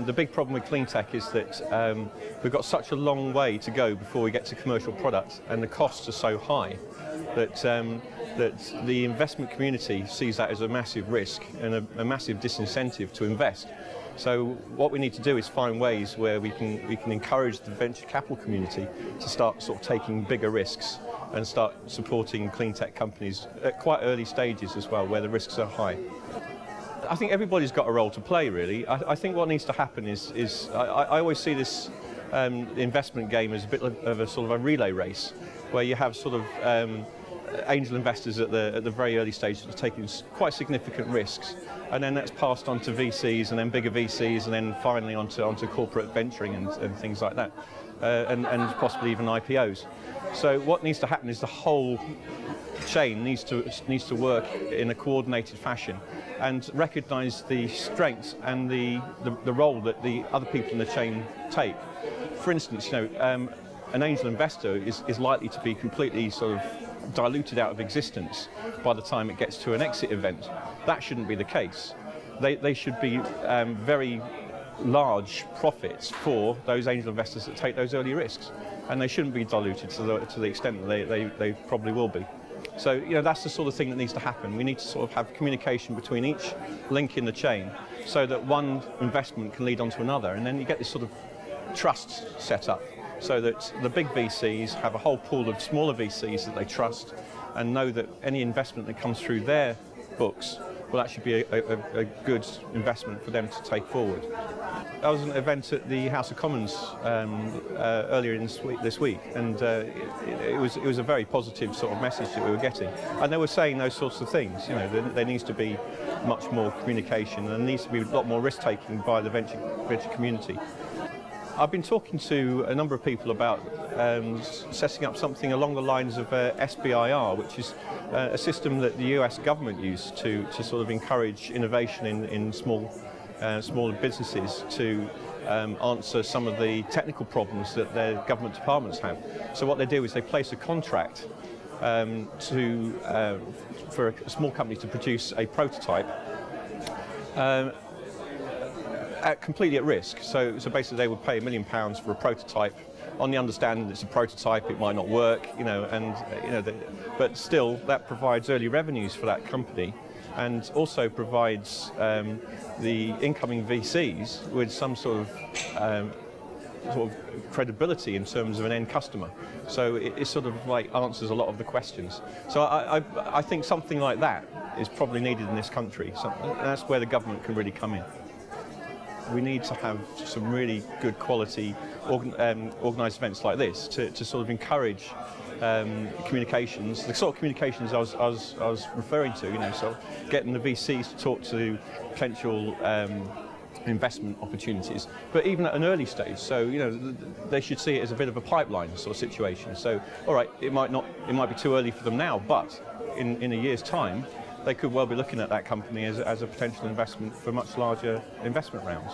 the big problem with clean tech is that we've got such a long way to go before we get to commercial products, and the costs are so high that that the investment community sees that as a massive risk and a massive disincentive to invest. So what we need to do is find ways where we can encourage the venture capital community to start sort of taking bigger risks and start supporting clean tech companies at quite early stages as well, where the risks are high. I think everybody's got a role to play, really. I think what needs to happen is I always see this investment game as a bit of a sort of a relay race, where you have sort of angel investors at the very early stages taking quite significant risks, and then that's passed on to VCs, and then bigger VCs, and then finally onto corporate venturing and things like that, and possibly even IPOs. So what needs to happen is the whole chain needs to work in a coordinated fashion and recognise the strengths and the role that the other people in the chain take. For instance, you know, an angel investor is likely to be completely sort of diluted out of existence by the time it gets to an exit event. That shouldn't be the case. They should be very large profits for those angel investors that take those early risks, and they shouldn't be diluted to the extent that they probably will be. So, you know, that's the sort of thing that needs to happen. We need to sort of have communication between each link in the chain so that one investment can lead on to another, and then you get this sort of trust set up, so that the big VCs have a whole pool of smaller VCs that they trust and know that any investment that comes through their books will actually be a good investment for them to take forward. I was at an event at the House of Commons earlier this week, and it was a very positive sort of message that we were getting. And they were saying those sorts of things. You know, there needs to be much more communication, and there needs to be a lot more risk-taking by the venture community. I've been talking to a number of people about setting up something along the lines of SBIR, which is a system that the US government used to sort of encourage innovation in smaller businesses to answer some of the technical problems that their government departments have. So what they do is they place a contract for a small company to produce a prototype completely at risk. So basically they would pay £1 million for a prototype on the understanding that it's a prototype, it might not work, you know, and you know, but still that provides early revenues for that company, and also provides the incoming VCs with some sort of credibility in terms of an end customer. So it sort of like answers a lot of the questions. So I think something like that is probably needed in this country. So that's where the government can really come in. We need to have some really good quality organised events like this to sort of encourage communications, the sort of communications I was referring to, you know, so getting the VCs to talk to potential investment opportunities, but even at an early stage. So, you know, they should see it as a bit of a pipeline sort of situation. So, all right, it might be too early for them now, but in a year's time, they could well be looking at that company as a potential investment for much larger investment rounds.